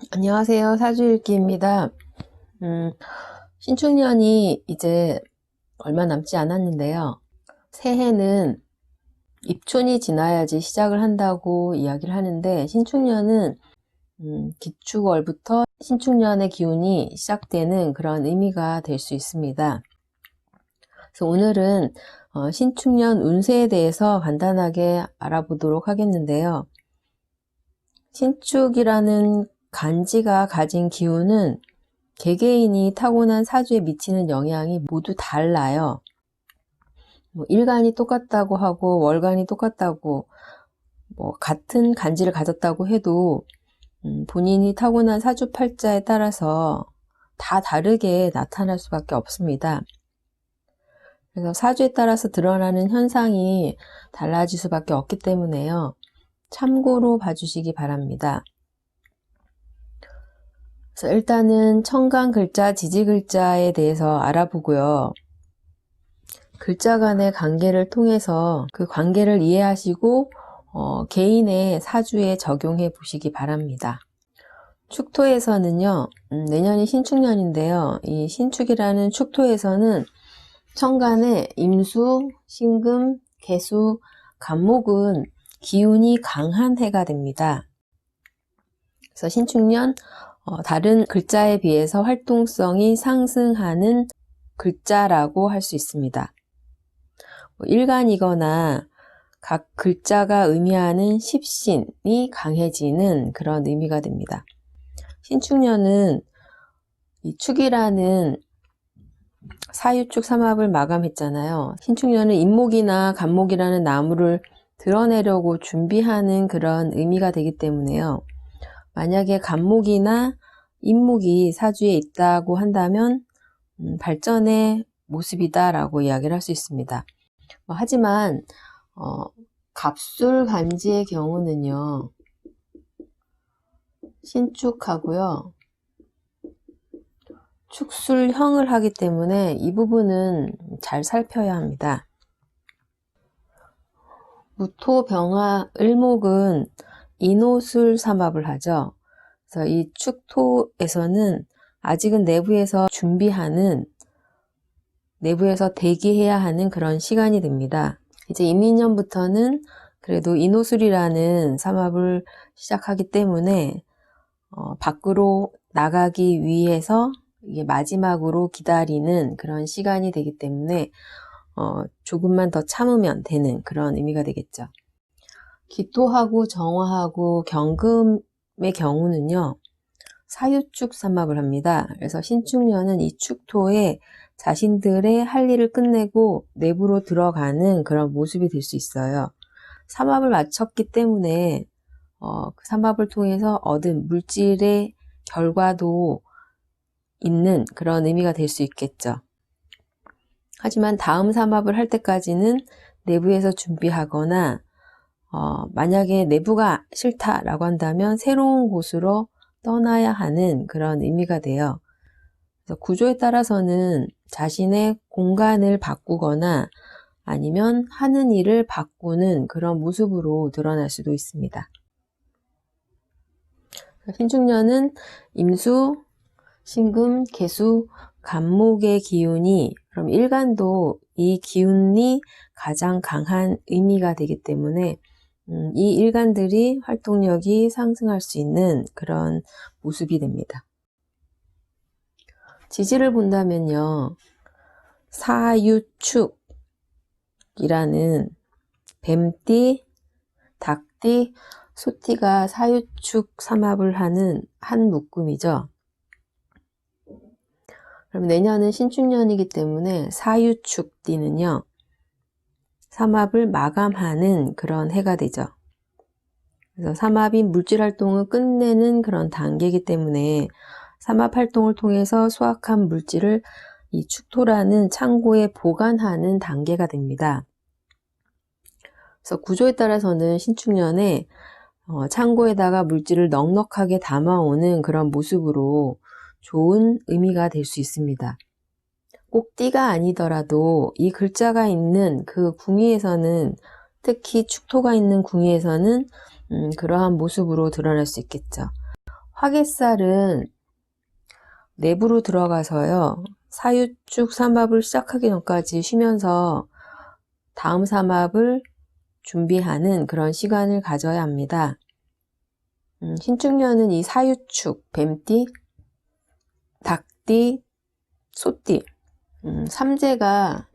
안녕하세요. 사주일기입니다. 신축년이 이제 얼마 남지 않았는데요. 새해는 입춘이 지나야지 시작을 한다고 이야기를 하는데, 신축년은 기축월부터 신축년의 기운이 시작되는 그런 의미가 될 수 있습니다. 그래서 오늘은 신축년 운세에 대해서 간단하게 알아보도록 하겠는데요. 신축이라는 간지가 가진 기운은 개개인이 타고난 사주에 미치는 영향이 모두 달라요. 일간이 똑같다고 하고 월간이 똑같다고 같은 간지를 가졌다고 해도 본인이 타고난 사주팔자에 따라서 다 다르게 나타날 수밖에 없습니다. 그래서 사주에 따라서 드러나는 현상이 달라질 수밖에 없기 때문에요. 참고로 봐주시기 바랍니다. 그래서 일단은 천간 글자, 지지 글자에 대해서 알아보고요. 글자 간의 관계를 통해서 그 관계를 이해하시고 개인의 사주에 적용해 보시기 바랍니다. 축토에서는요, 내년이 신축년인데요. 이 신축이라는 축토에서는 천간에 임수, 신금, 계수, 간목은 기운이 강한 해가 됩니다. 그래서 신축년 다른 글자에 비해서 활동성이 상승하는 글자라고 할 수 있습니다. 일간이거나 각 글자가 의미하는 십신이 강해지는 그런 의미가 됩니다. 신축년은 이 축이라는 사유축 삼합을 마감했잖아요. 신축년은 인목이나 간목이라는 나무를 드러내려고 준비하는 그런 의미가 되기 때문에요. 만약에 간목이나 인목이 사주에 있다고 한다면 발전의 모습이다 라고 이야기를 할 수 있습니다. 하지만 갑술간지의 경우는요, 신축하고요 축술형을 하기 때문에 이 부분은 잘 살펴야 합니다. 무토, 병화, 을목은 인호술 삼합을 하죠. 그래서 이 축토에서는 아직은 내부에서 준비하는, 내부에서 대기해야 하는 그런 시간이 됩니다. 이제 임민년부터는 그래도 인호술이라는 삼합을 시작하기 때문에 밖으로 나가기 위해서 이게 마지막으로 기다리는 그런 시간이 되기 때문에 조금만 더 참으면 되는 그런 의미가 되겠죠. 기토하고 정화하고 경금의 경우는요, 사유축 삼합을 합니다. 그래서 신축년은 이 축토에 자신들의 할 일을 끝내고 내부로 들어가는 그런 모습이 될 수 있어요. 삼합을 마쳤기 때문에 그 삼합을 통해서 얻은 물질의 결과도 있는 그런 의미가 될 수 있겠죠. 하지만 다음 삼합을 할 때까지는 내부에서 준비하거나 만약에 내부가 싫다라고 한다면 새로운 곳으로 떠나야 하는 그런 의미가 돼요. 그래서 구조에 따라서는 자신의 공간을 바꾸거나 아니면 하는 일을 바꾸는 그런 모습으로 드러날 수도 있습니다. 신축년은 임수, 신금, 계수, 간목의 기운이, 그럼 일간도 이 기운이 가장 강한 의미가 되기 때문에 이 일간들이 활동력이 상승할 수 있는 그런 모습이 됩니다. 지지를 본다면요, 사유축이라는 뱀띠, 닭띠, 소띠가 사유축 삼합을 하는 한 묶음이죠. 그럼 내년은 신축년이기 때문에 사유축띠는요, 삼합을 마감하는 그런 해가 되죠. 그래서 삼합이 물질 활동을 끝내는 그런 단계이기 때문에 삼합 활동을 통해서 수확한 물질을 이 축토라는 창고에 보관하는 단계가 됩니다. 그래서 구조에 따라서는 신축년에 창고에다가 물질을 넉넉하게 담아오는 그런 모습으로 좋은 의미가 될 수 있습니다. 꼭 띠가 아니더라도 이 글자가 있는 그 궁위에서는, 특히 축토가 있는 궁위에서는 그러한 모습으로 드러날 수 있겠죠. 화개살은 내부로 들어가서요. 사유축 삼합을 시작하기 전까지 쉬면서 다음 삼합을 준비하는 그런 시간을 가져야 합니다. 신축년은 이 사유축, 뱀띠, 닭띠, 소띠, 삼재가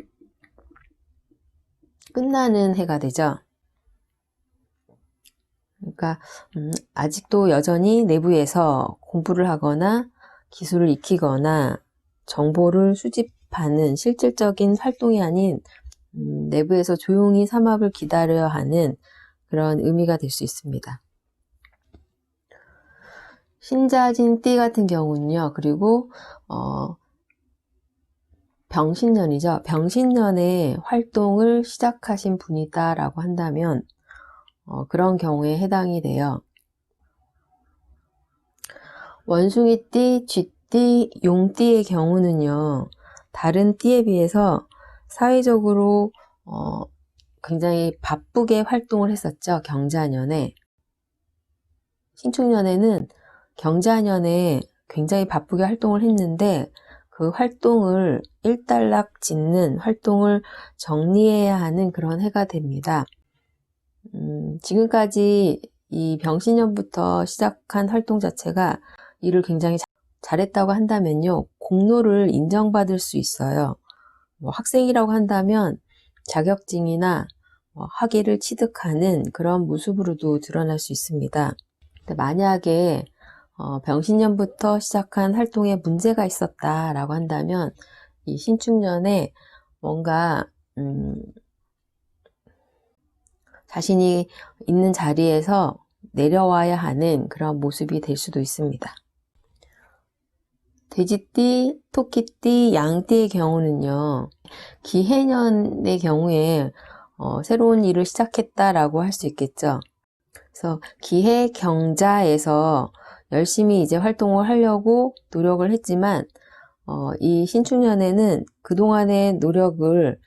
끝나는 해가 되죠. 그러니까 아직도 여전히 내부에서 공부를 하거나 기술을 익히거나 정보를 수집하는 실질적인 활동이 아닌 내부에서 조용히 삼합을 기다려야 하는 그런 의미가 될 수 있습니다. 신자진띠 같은 경우는요. 그리고 병신년이죠. 병신년에 활동을 시작하신 분이다 라고 한다면 그런 경우에 해당이 돼요. 원숭이띠, 쥐띠, 용띠의 경우는요. 다른 띠에 비해서 사회적으로 굉장히 바쁘게 활동을 했었죠. 경자년에. 신축년에는 경자년에 굉장히 바쁘게 활동을 했는데 그 활동을 일단락 짓는 활동을 정리해야 하는 그런 해가 됩니다. 지금까지 이 병신년부터 시작한 활동 자체가 일을 굉장히 잘했다고 한다면요. 공로를 인정받을 수 있어요. 학생이라고 한다면 자격증이나 학위를 취득하는 그런 모습으로도 드러날 수 있습니다. 만약에 병신년부터 시작한 활동에 문제가 있었다라고 한다면 이 신축년에 뭔가 자신이 있는 자리에서 내려와야 하는 그런 모습이 될 수도 있습니다. 돼지띠, 토끼띠, 양띠의 경우는요. 기해년의 경우에 새로운 일을 시작했다라고 할 수 있겠죠. 그래서 기해 경자에서 열심히 이제 활동을 하려고 노력을 했지만 이 신축년에는 그동안의 노력을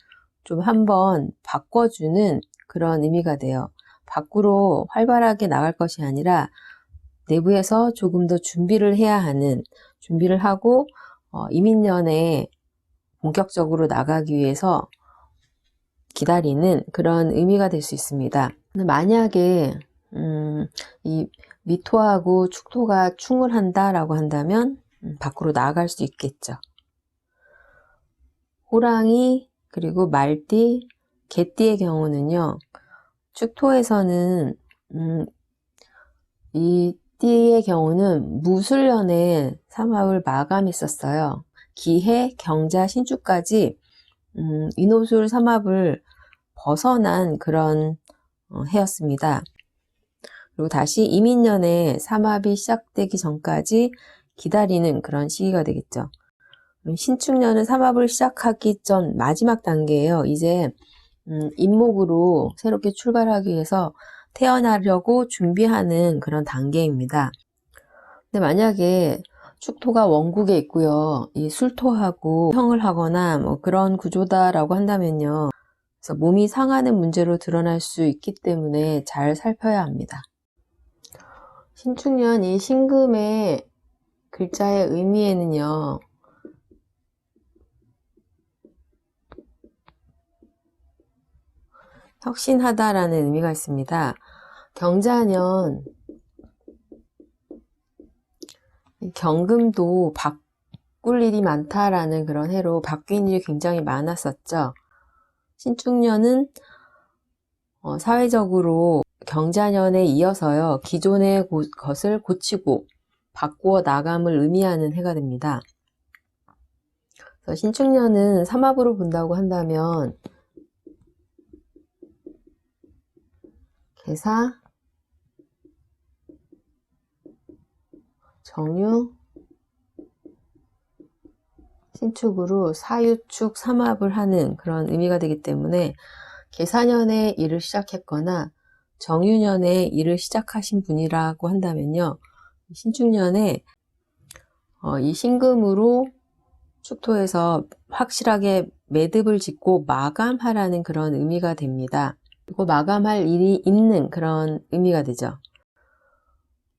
좀 한번 바꿔주는 그런 의미가 돼요. 밖으로 활발하게 나갈 것이 아니라 내부에서 조금 더 준비를 해야 하는, 준비를 하고 이민년에 본격적으로 나가기 위해서 기다리는 그런 의미가 될 수 있습니다. 만약에 이 미토하고 축토가 충을 한다라고 한다면 밖으로 나아갈 수 있겠죠. 호랑이 그리고 말띠, 개띠의 경우는요. 축토에서는 이 띠의 경우는 무술년에 삼합을 마감했었어요. 기해, 경자, 신축까지 인호술 삼합을 벗어난 그런 해였습니다. 그리고 다시 이민년에 삼합이 시작되기 전까지 기다리는 그런 시기가 되겠죠. 신축년은 삼합을 시작하기 전 마지막 단계예요. 이제 인목으로 새롭게 출발하기 위해서 태어나려고 준비하는 그런 단계입니다. 근데 만약에 축토가 원국에 있고요. 이 술토하고 형을 하거나 뭐 그런 구조다라고 한다면요. 그래서 몸이 상하는 문제로 드러날 수 있기 때문에 잘 살펴야 합니다. 신축년 이 신금의 글자의 의미에는요. 혁신하다라는 의미가 있습니다. 경자년 경금도 바꿀 일이 많다라는 그런 해로 바뀐 일이 굉장히 많았었죠. 신축년은 사회적으로 경자년에 이어서요. 기존의 것을 고치고 바꾸어 나감을 의미하는 해가 됩니다. 그래서 신축년은 삼합으로 본다고 한다면 개사, 정유, 신축으로 사유축 삼합을 하는 그런 의미가 되기 때문에 개사년에 일을 시작했거나 정유년에 일을 시작하신 분이라고 한다면요. 신축년에 이 신금으로 축토에서 확실하게 매듭을 짓고 마감하라는 그런 의미가 됩니다. 그리고 마감할 일이 있는 그런 의미가 되죠.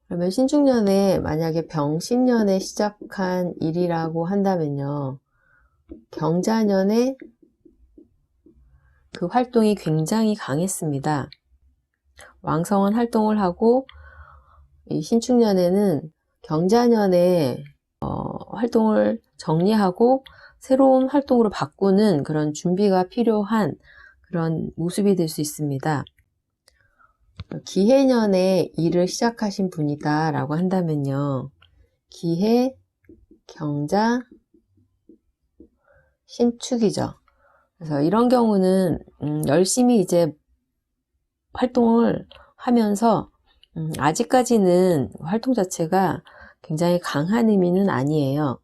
그러면 신축년에 만약에 병신년에 시작한 일이라고 한다면요. 경자년에 그 활동이 굉장히 강했습니다. 왕성한 활동을 하고 이 신축년에는 경자년에 활동을 정리하고 새로운 활동으로 바꾸는 그런 준비가 필요한 그런 모습이 될 수 있습니다. 기해년에 일을 시작하신 분이다 라고 한다면요. 기해, 경자, 신축이죠. 그래서 이런 경우는 열심히 이제 활동을 하면서 아직까지는 활동 자체가 굉장히 강한 의미는 아니에요.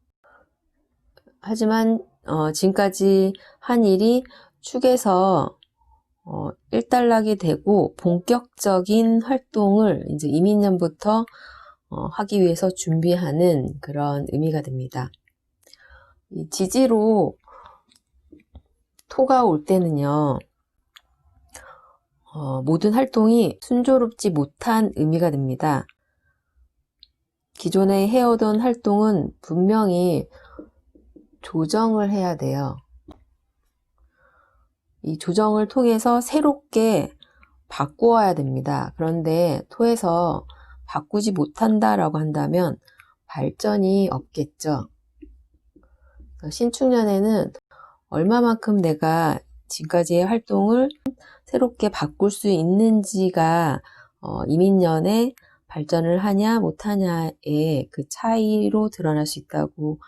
하지만 지금까지 한 일이 축에서 일단락이 되고 본격적인 활동을 이제 이민년부터 하기 위해서 준비하는 그런 의미가 됩니다. 이 지지로 토가 올 때는요. 모든 활동이 순조롭지 못한 의미가 됩니다. 기존에 해오던 활동은 분명히 조정을 해야 돼요. 이 조정을 통해서 새롭게 바꾸어야 됩니다. 그런데 토에서 바꾸지 못한다라고 한다면 발전이 없겠죠. 신축년에는 얼마만큼 내가 지금까지의 활동을 새롭게 바꿀 수 있는지가 이민년에 발전을 하냐 못하냐의 그 차이로 드러날 수 있다고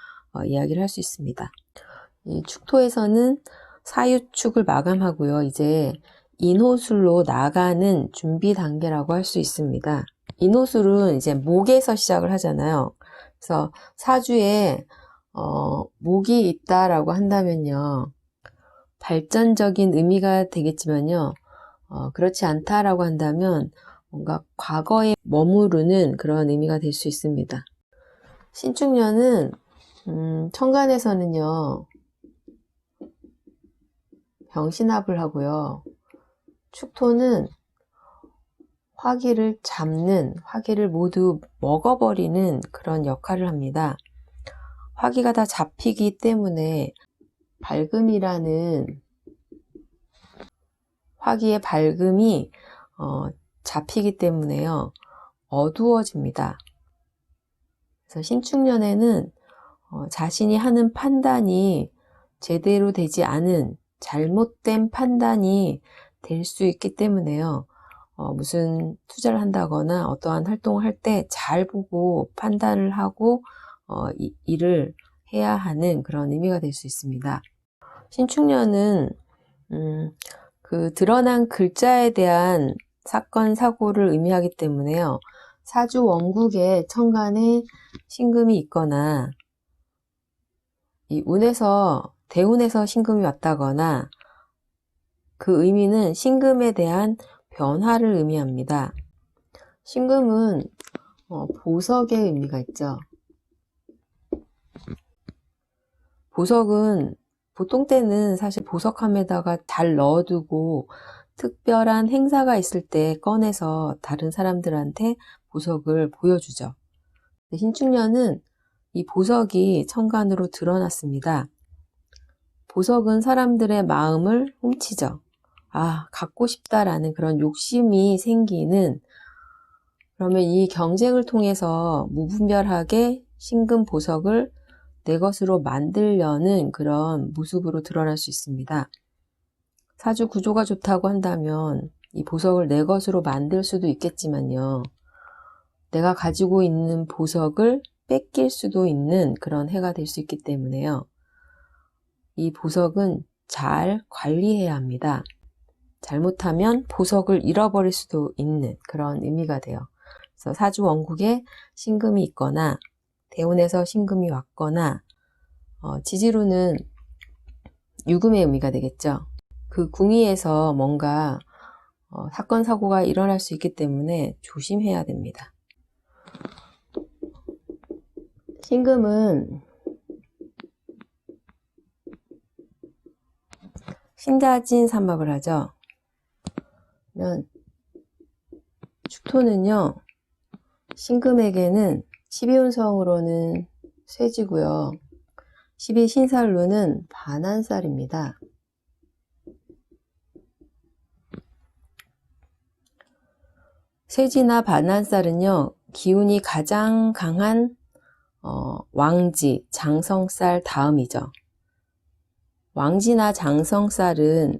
이야기를 할 수 있습니다. 이 축토에서는 사유축을 마감하고요. 이제 인호술로 나가는 준비 단계라고 할 수 있습니다. 인호술은 이제 목에서 시작을 하잖아요. 그래서 사주에 목이 있다라고 한다면요. 발전적인 의미가 되겠지만요. 그렇지 않다라고 한다면 뭔가 과거에 머무르는 그런 의미가 될 수 있습니다. 신축년은 천간에서는요. 병신합을 하고요. 축토는 화기를 잡는, 화기를 모두 먹어버리는 그런 역할을 합니다. 화기가 다 잡히기 때문에 밝음이라는 화기의 밝음이 잡히기 때문에요. 어두워집니다. 그래서 신축년에는 자신이 하는 판단이 제대로 되지 않은 잘못된 판단이 될 수 있기 때문에요. 무슨 투자를 한다거나 어떠한 활동을 할 때 잘 보고 판단을 하고 일을 해야 하는 그런 의미가 될 수 있습니다. 신축년은 그 드러난 글자에 대한 사건, 사고를 의미하기 때문에요. 사주 원국에 천간에 신금이 있거나 이 운에서 대운에서 신금이 왔다거나 그 의미는 신금에 대한 변화를 의미합니다. 신금은 보석의 의미가 있죠. 보석은 보통 때는 사실 보석함에다가 잘 넣어두고 특별한 행사가 있을 때 꺼내서 다른 사람들한테 보석을 보여주죠. 신축년은 이 보석이 천간으로 드러났습니다. 보석은 사람들의 마음을 훔치죠. 갖고 싶다라는 그런 욕심이 생기는, 그러면 이 경쟁을 통해서 무분별하게 신금 보석을 내 것으로 만들려는 그런 모습으로 드러날 수 있습니다. 사주 구조가 좋다고 한다면 이 보석을 내 것으로 만들 수도 있겠지만요. 내가 가지고 있는 보석을 뺏길 수도 있는 그런 해가 될 수 있기 때문에요. 이 보석은 잘 관리해야 합니다. 잘못하면 보석을 잃어버릴 수도 있는 그런 의미가 돼요. 그래서 사주 원국에 신금이 있거나 대운에서 신금이 왔거나 지지로는 유금의 의미가 되겠죠. 그 궁위에서 뭔가 사건 사고가 일어날 수 있기 때문에 조심해야 됩니다. 신금은 신자진 삼합을 하죠. 그러면 축토는요. 신금에게는 12운성으로는 쇠지고요. 12신살로는 반한살입니다. 쇠지나 반한살은요, 기운이 가장 강한 왕지, 장성살 다음이죠. 왕지나 장성살은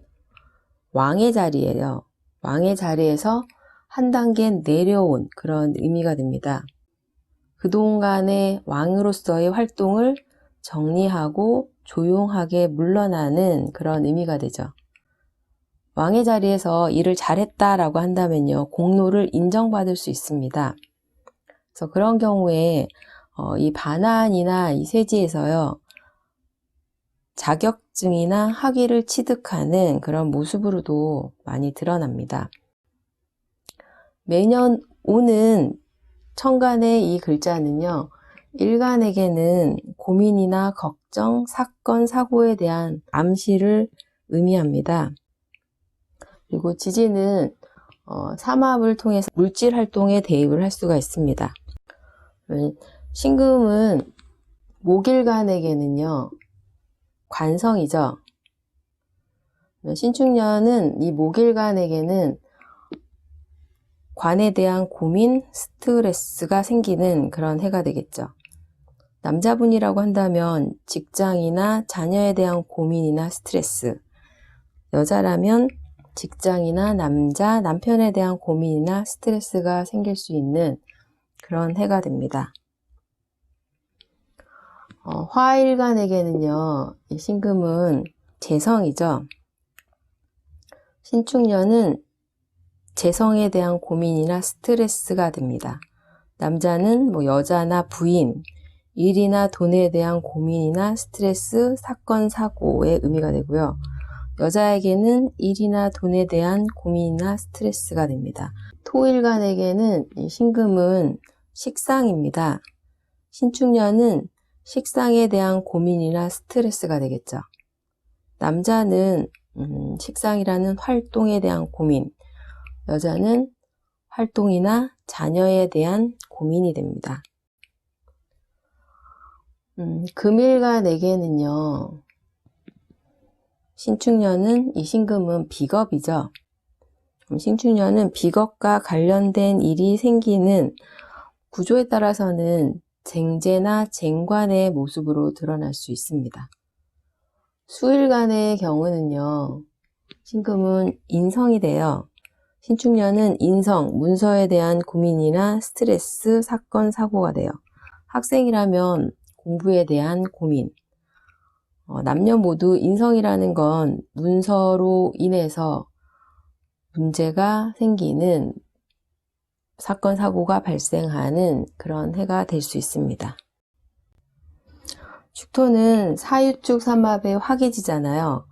왕의 자리예요. 왕의 자리에서 한 단계 내려온 그런 의미가 됩니다. 그동안의 왕으로서의 활동을 정리하고 조용하게 물러나는 그런 의미가 되죠. 왕의 자리에서 일을 잘했다라고 한다면요, 공로를 인정받을 수 있습니다. 그래서 그런 경우에 이 반한이나 이 쇠지에서요, 자격증이나 학위를 취득하는 그런 모습으로도 많이 드러납니다. 매년 오는 천간의 이 글자는요, 일간에게는 고민이나 걱정, 사건, 사고에 대한 암시를 의미합니다. 그리고 지지는 삼합을 통해서 물질 활동에 대입을 할 수가 있습니다. 신금은 목일간에게는요, 관성이죠. 신축년은 이 목일간에게는 관에 대한 고민, 스트레스가 생기는 그런 해가 되겠죠. 남자분이라고 한다면 직장이나 자녀에 대한 고민이나 스트레스, 여자라면 직장이나 남편에 대한 고민이나 스트레스가 생길 수 있는 그런 해가 됩니다. 화일간에게는요, 이 신금은 재성이죠. 신축년은 재성에 대한 고민이나 스트레스가 됩니다. 남자는 여자나 부인, 일이나 돈에 대한 고민이나 스트레스, 사건, 사고의 의미가 되고요. 여자에게는 일이나 돈에 대한 고민이나 스트레스가 됩니다. 토일간에게는 이 신금은 식상입니다. 신축년은 식상에 대한 고민이나 스트레스가 되겠죠. 남자는 식상이라는 활동에 대한 고민, 여자는 활동이나 자녀에 대한 고민이 됩니다. 금일간에게는요, 신축년은 이 신금은 비겁이죠. 신축년은 비겁과 관련된 일이 생기는 구조에 따라서는 쟁제나 쟁관의 모습으로 드러날 수 있습니다. 수일간의 경우는요, 신금은 인성이 돼요. 신축년은 인성, 문서에 대한 고민이나 스트레스, 사건, 사고가 돼요. 학생이라면 공부에 대한 고민. 남녀 모두 인성이라는 건 문서로 인해서 문제가 생기는 사건, 사고가 발생하는 그런 해가 될 수 있습니다. 축토는 사유축 삼합의 화기지잖아요.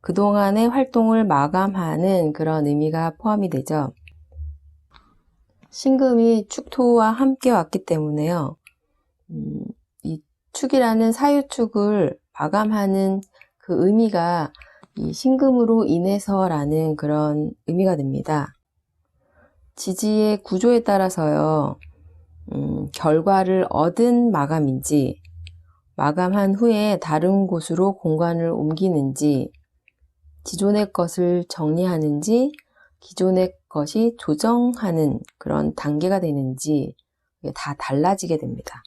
그동안의 활동을 마감하는 그런 의미가 포함이 되죠. 신금이 축토와 함께 왔기 때문에요. 이 축이라는 사유축을 마감하는 그 의미가 이 신금으로 인해서라는 그런 의미가 됩니다. 지지의 구조에 따라서요, 결과를 얻은 마감인지, 마감한 후에 다른 곳으로 공간을 옮기는지, 기존의 것을 정리하는지, 기존의 것이 조정하는 그런 단계가 되는지 다 달라지게 됩니다.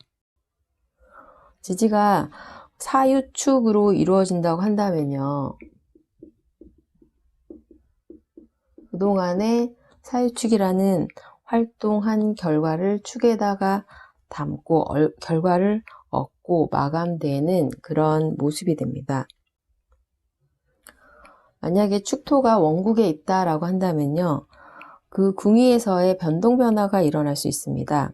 지지가 사유축으로 이루어진다고 한다면요, 그동안의 사유축이라는 활동한 결과를 축에다가 담고 결과를 얻고 마감되는 그런 모습이 됩니다. 만약에 축토가 원국에 있다라고 한다면요, 그 궁위에서의 변동 변화가 일어날 수 있습니다.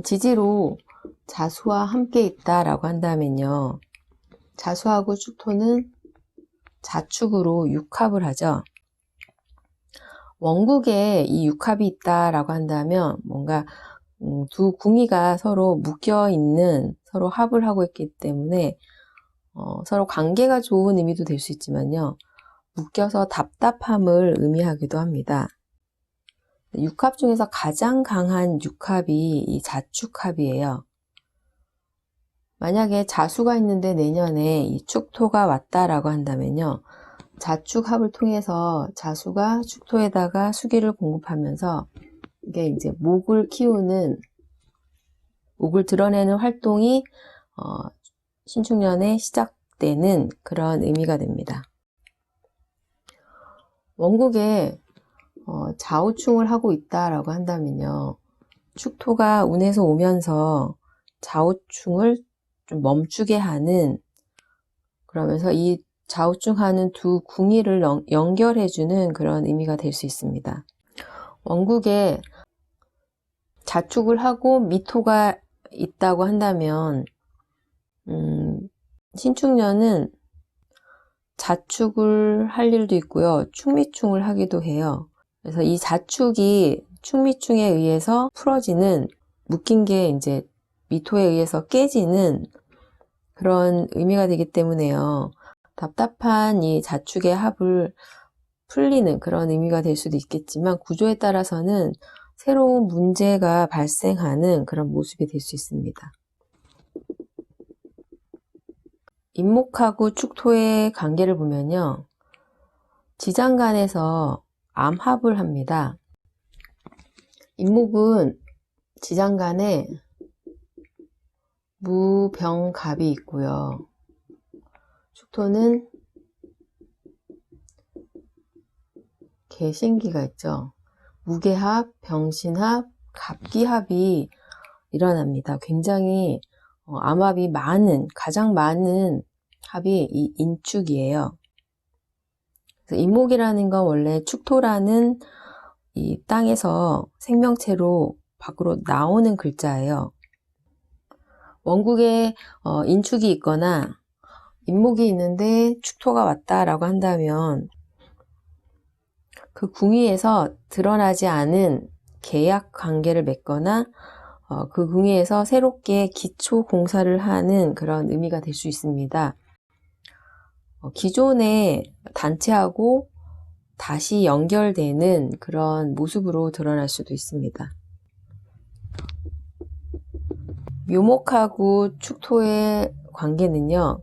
지지로 자수와 함께 있다라고 한다면요, 자수하고 축토는 자축으로 육합을 하죠. 원국에 이 육합이 있다라고 한다면 뭔가 두 궁위가 서로 묶여 있는, 서로 합을 하고 있기 때문에 서로 관계가 좋은 의미도 될 수 있지만요, 묶여서 답답함을 의미하기도 합니다. 육합 중에서 가장 강한 육합이 이 자축합이에요. 만약에 자수가 있는데 내년에 이 축토가 왔다라고 한다면요. 자축합을 통해서 자수가 축토에다가 수기를 공급하면서 이게 이제 목을 키우는, 목을 드러내는 활동이 신축년에 시작되는 그런 의미가 됩니다. 원국에 좌우충을 하고 있다라고 한다면요. 축토가 운에서 오면서 좌우충을 좀 멈추게 하는, 그러면서 이 좌우충하는 두 궁이를 연결해주는 그런 의미가 될 수 있습니다. 원국에 자축을 하고 미토가 있다고 한다면 신축년은 자축을 할 일도 있고요. 축미충을 하기도 해요. 그래서 이 자축이 축미충에 의해서 풀어지는, 묶인 게 이제 미토에 의해서 깨지는 그런 의미가 되기 때문에요. 답답한 이 자축의 합을 풀리는 그런 의미가 될 수도 있겠지만 구조에 따라서는 새로운 문제가 발생하는 그런 모습이 될 수 있습니다. 임목하고 축토의 관계를 보면요. 지장간에서 암합을 합니다. 임목은 지장간에 무병갑이 있고요. 축토는 개신기가 있죠. 무게합, 병신합, 갑기합이 일어납니다. 굉장히 암합이 많은, 가장 많은 합이 이 인축이에요. 그래서 임목이라는 건 원래 축토라는 이 땅에서 생명체로 밖으로 나오는 글자예요. 원국에 인축이 있거나 임목이 있는데 축토가 왔다라고 한다면 그 궁위에서 드러나지 않은 계약 관계를 맺거나 그 궁위에서 새롭게 기초 공사를 하는 그런 의미가 될 수 있습니다. 기존의 단체하고 다시 연결되는 그런 모습으로 드러날 수도 있습니다. 묘목하고 축토의 관계는요.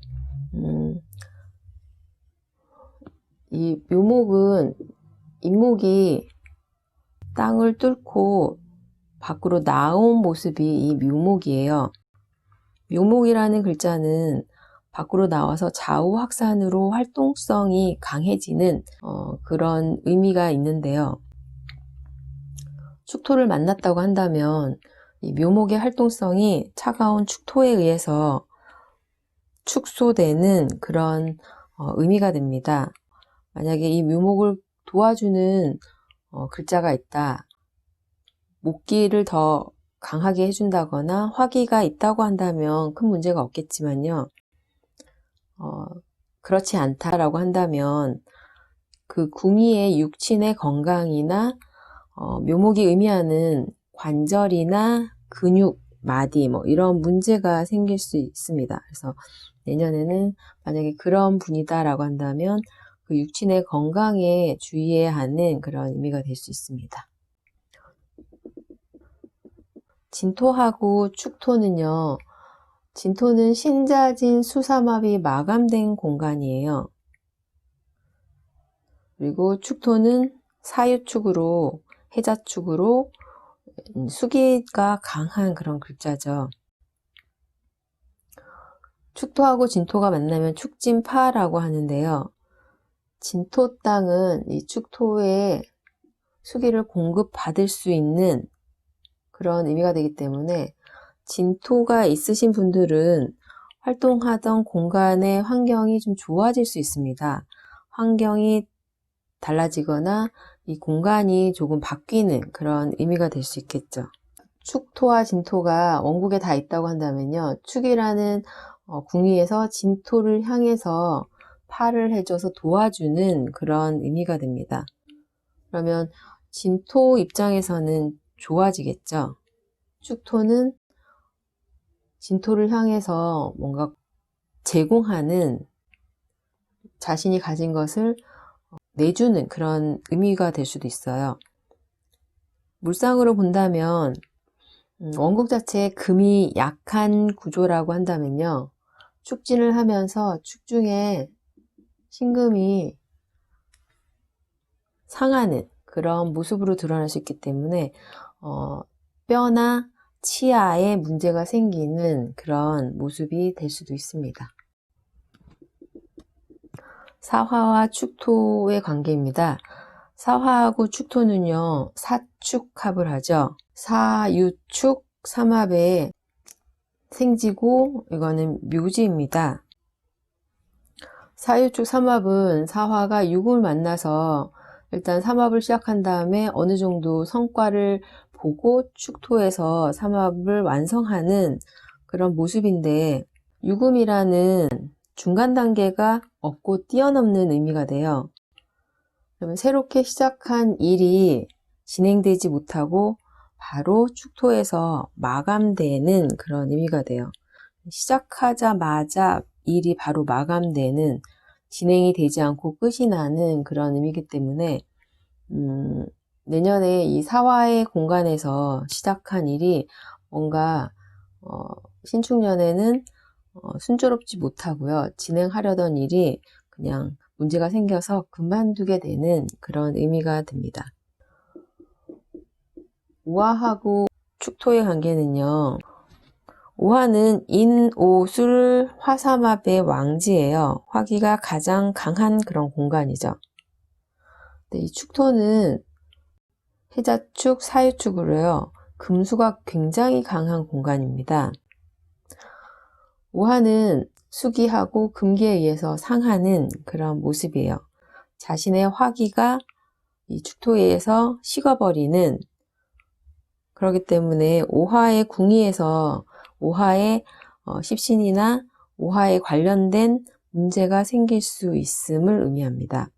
이 묘목은 임목이 땅을 뚫고 밖으로 나온 모습이 이 묘목이에요. 묘목이라는 글자는 밖으로 나와서 좌우 확산으로 활동성이 강해지는 그런 의미가 있는데요. 축토를 만났다고 한다면 이 묘목의 활동성이 차가운 축토에 의해서 축소되는 그런 의미가 됩니다. 만약에 이 묘목을 도와주는 글자가 있다. 목기를 더 강하게 해준다거나 화기가 있다고 한다면 큰 문제가 없겠지만요. 그렇지 않다라고 한다면 그 궁위의 육친의 건강이나 묘목이 의미하는 관절이나 근육, 마디 뭐 이런 문제가 생길 수 있습니다. 그래서 내년에는 만약에 그런 분이다라고 한다면 그 육친의 건강에 주의해야 하는 그런 의미가 될 수 있습니다. 진토하고 축토는요. 진토는 신자진 수삼합이 마감된 공간이에요. 그리고 축토는 사유축으로, 해자축으로 수기가 강한 그런 글자죠. 축토하고 진토가 만나면 축진파라고 하는데요. 진토 땅은 이 축토에 수기를 공급받을 수 있는 그런 의미가 되기 때문에 진토가 있으신 분들은 활동하던 공간의 환경이 좀 좋아질 수 있습니다. 환경이 달라지거나 이 공간이 조금 바뀌는 그런 의미가 될 수 있겠죠. 축토와 진토가 원국에 다 있다고 한다면요. 축이라는 궁위에서 진토를 향해서 팔을 해줘서 도와주는 그런 의미가 됩니다. 그러면 진토 입장에서는 좋아지겠죠. 축토는 진토를 향해서 뭔가 제공하는, 자신이 가진 것을 내주는 그런 의미가 될 수도 있어요. 물상으로 본다면 원국 자체에 금이 약한 구조라고 한다면요. 축진을 하면서 축중에 신금이 상하는 그런 모습으로 드러날 수 있기 때문에 뼈나 치아에 문제가 생기는 그런 모습이 될 수도 있습니다. 사화와 축토의 관계입니다. 사화하고 축토는요, 사축합을 하죠. 사유축 삼합의 생지고 이거는 묘지입니다. 사유축 삼합은 사화가 육을 만나서 일단 삼합을 시작한 다음에 어느 정도 성과를 보고 축토에서 삼합을 완성하는 그런 모습인데, 유금이라는 중간 단계가 없고 뛰어넘는 의미가 돼요. 그러면 새롭게 시작한 일이 진행되지 못하고 바로 축토에서 마감되는 그런 의미가 돼요. 시작하자마자 일이 바로 마감되는, 진행이 되지 않고 끝이 나는 그런 의미이기 때문에 내년에 이 사화의 공간에서 시작한 일이 뭔가 신축년에는 순조롭지 못하고요. 진행하려던 일이 그냥 문제가 생겨서 그만두게 되는 그런 의미가 듭니다. 오화하고 축토의 관계는요. 오화는 인, 오, 술, 화삼합의 왕지예요. 화기가 가장 강한 그런 공간이죠. 이 축토는 해자축, 사유축으로요. 금수가 굉장히 강한 공간입니다. 오화는 수기하고 금기에 의해서 상하는 그런 모습이에요. 자신의 화기가 이 축토에 의해서 식어버리는, 그렇기 때문에 오화의 궁의에서 오화의 십신이나 오화에 관련된 문제가 생길 수 있음을 의미합니다.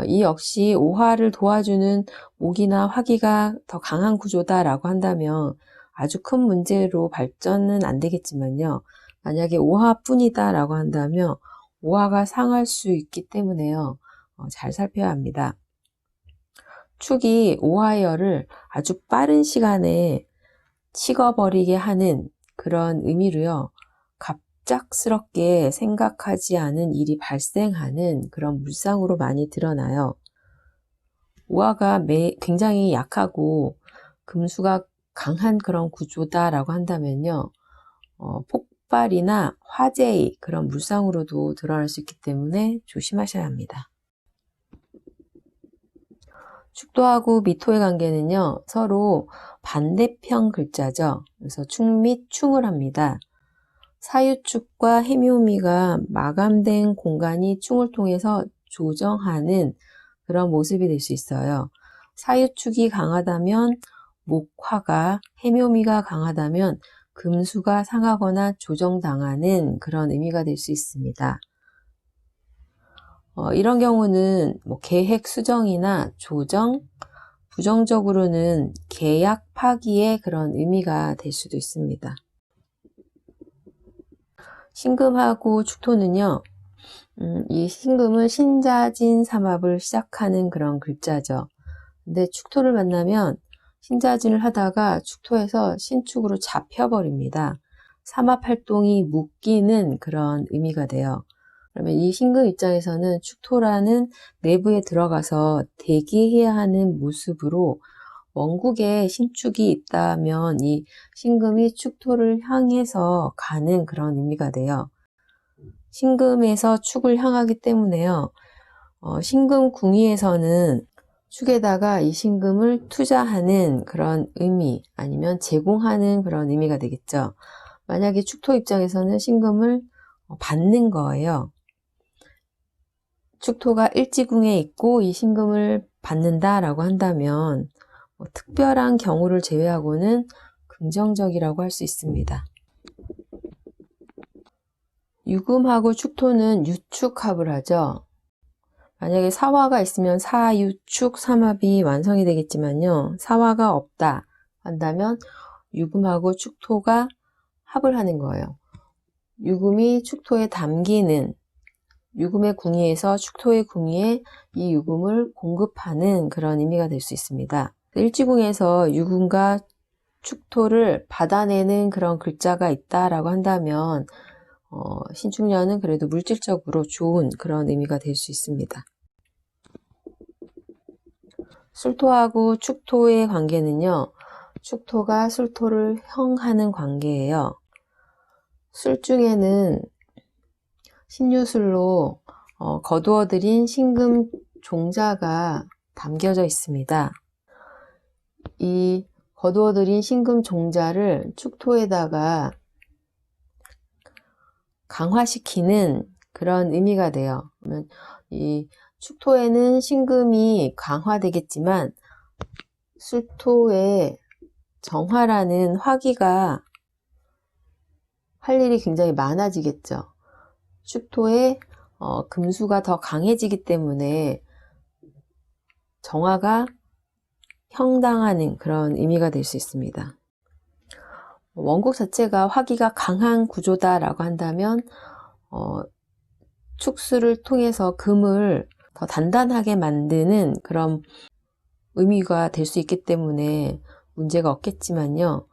이 역시 오화를 도와주는 목이나 화기가 더 강한 구조다라고 한다면 아주 큰 문제로 발전은 안 되겠지만요. 만약에 오화뿐이다 라고 한다면 오화가 상할 수 있기 때문에요. 잘 살펴야 합니다. 축이 오화의 열을 아주 빠른 시간에 식어버리게 하는 그런 의미로요. 갑작스럽게 생각하지 않은 일이 발생하는 그런 물상으로 많이 드러나요. 오화가 굉장히 약하고 금수가 강한 그런 구조다라고 한다면요. 폭발이나 화재의 그런 물상으로도 드러날 수 있기 때문에 조심하셔야 합니다. 축토하고 미토의 관계는요, 서로 반대편 글자죠. 그래서 축 및 충을 합니다. 사유축과 해묘미가 마감된 공간이 충을 통해서 조정하는 그런 모습이 될 수 있어요. 사유축이 강하다면 목화가, 해묘미가 강하다면 금수가 상하거나 조정당하는 그런 의미가 될 수 있습니다. 이런 경우는 계획 수정이나 조정, 부정적으로는 계약 파기의 그런 의미가 될 수도 있습니다. 신금하고 축토는요, 이 신금은 신자진 삼합을 시작하는 그런 글자죠. 근데 축토를 만나면 신자진을 하다가 축토에서 신축으로 잡혀버립니다. 삼합 활동이 묶이는 그런 의미가 돼요. 그러면 이 신금 입장에서는 축토라는 내부에 들어가서 대기해야 하는 모습으로, 원국에 신축이 있다면 이 신금이 축토를 향해서 가는 그런 의미가 돼요. 신금에서 축을 향하기 때문에요. 신금 궁의에서는 축에다가 이 신금을 투자하는 그런 의미, 아니면 제공하는 그런 의미가 되겠죠. 만약에 축토 입장에서는 신금을 받는 거예요. 축토가 일지궁에 있고 이 신금을 받는다라고 한다면 특별한 경우를 제외하고는 긍정적이라고 할 수 있습니다. 유금하고 축토는 유축합을 하죠. 만약에 사화가 있으면 사유축 삼합이 완성이 되겠지만요. 사화가 없다 한다면 유금하고 축토가 합을 하는 거예요. 유금이 축토에 담기는, 유금의 궁의에서 축토의 궁의에 이 유금을 공급하는 그런 의미가 될 수 있습니다. 일지궁에서 유군과 축토를 받아내는 그런 글자가 있다라고 한다면 신축년은 그래도 물질적으로 좋은 그런 의미가 될 수 있습니다. 술토하고 축토의 관계는요. 축토가 술토를 형하는 관계예요. 술 중에는 신유술로 거두어들인 신금 종자가 담겨져 있습니다. 이 거두어들인 신금 종자를 축토에다가 강화시키는 그런 의미가 돼요. 그러면 이 축토에는 신금이 강화되겠지만 술토의 정화라는 화기가 할 일이 굉장히 많아지겠죠. 축토에 금수가 더 강해지기 때문에 정화가 형당하는 그런 의미가 될 수 있습니다. 원곡 자체가 화기가 강한 구조다라고 한다면 축수를 통해서 금을 더 단단하게 만드는 그런 의미가 될 수 있기 때문에 문제가 없겠지만요.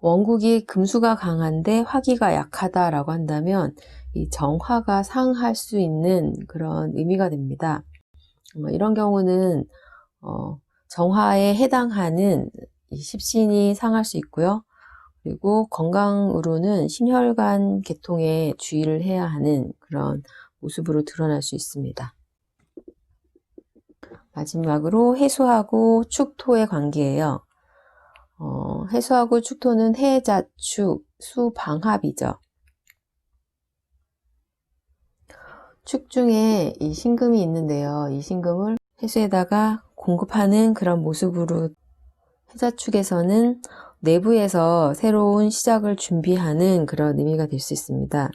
원국이 금수가 강한데 화기가 약하다라고 한다면 이 정화가 상할 수 있는 그런 의미가 됩니다. 이런 경우는 정화에 해당하는 십신이 상할 수 있고요. 그리고 건강으로는 심혈관 계통에 주의를 해야 하는 그런 모습으로 드러날 수 있습니다. 마지막으로 해수하고 축토의 관계예요. 해수하고 축토는 해자축, 수방합이죠. 축 중에 이 신금이 있는데요. 이 신금을 해수에다가 공급하는 그런 모습으로 해자축에서는 내부에서 새로운 시작을 준비하는 그런 의미가 될 수 있습니다.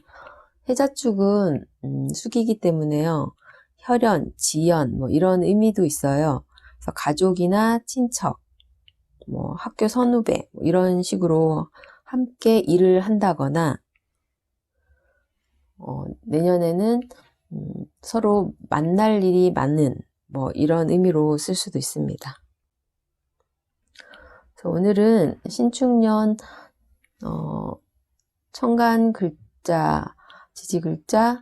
해자축은 숙이기 때문에요. 혈연, 지연 이런 의미도 있어요. 그래서 가족이나 친척, 학교 선후배 이런 식으로 함께 일을 한다거나 내년에는 서로 만날 일이 많은 이런 의미로 쓸 수도 있습니다. 그래서 오늘은 신축년 천간 글자, 지지 글자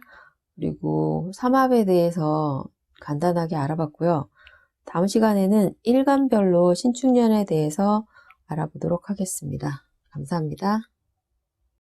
그리고 삼합에 대해서 간단하게 알아봤고요. 다음 시간에는 일간별로 신축년에 대해서 알아보도록 하겠습니다. 감사합니다.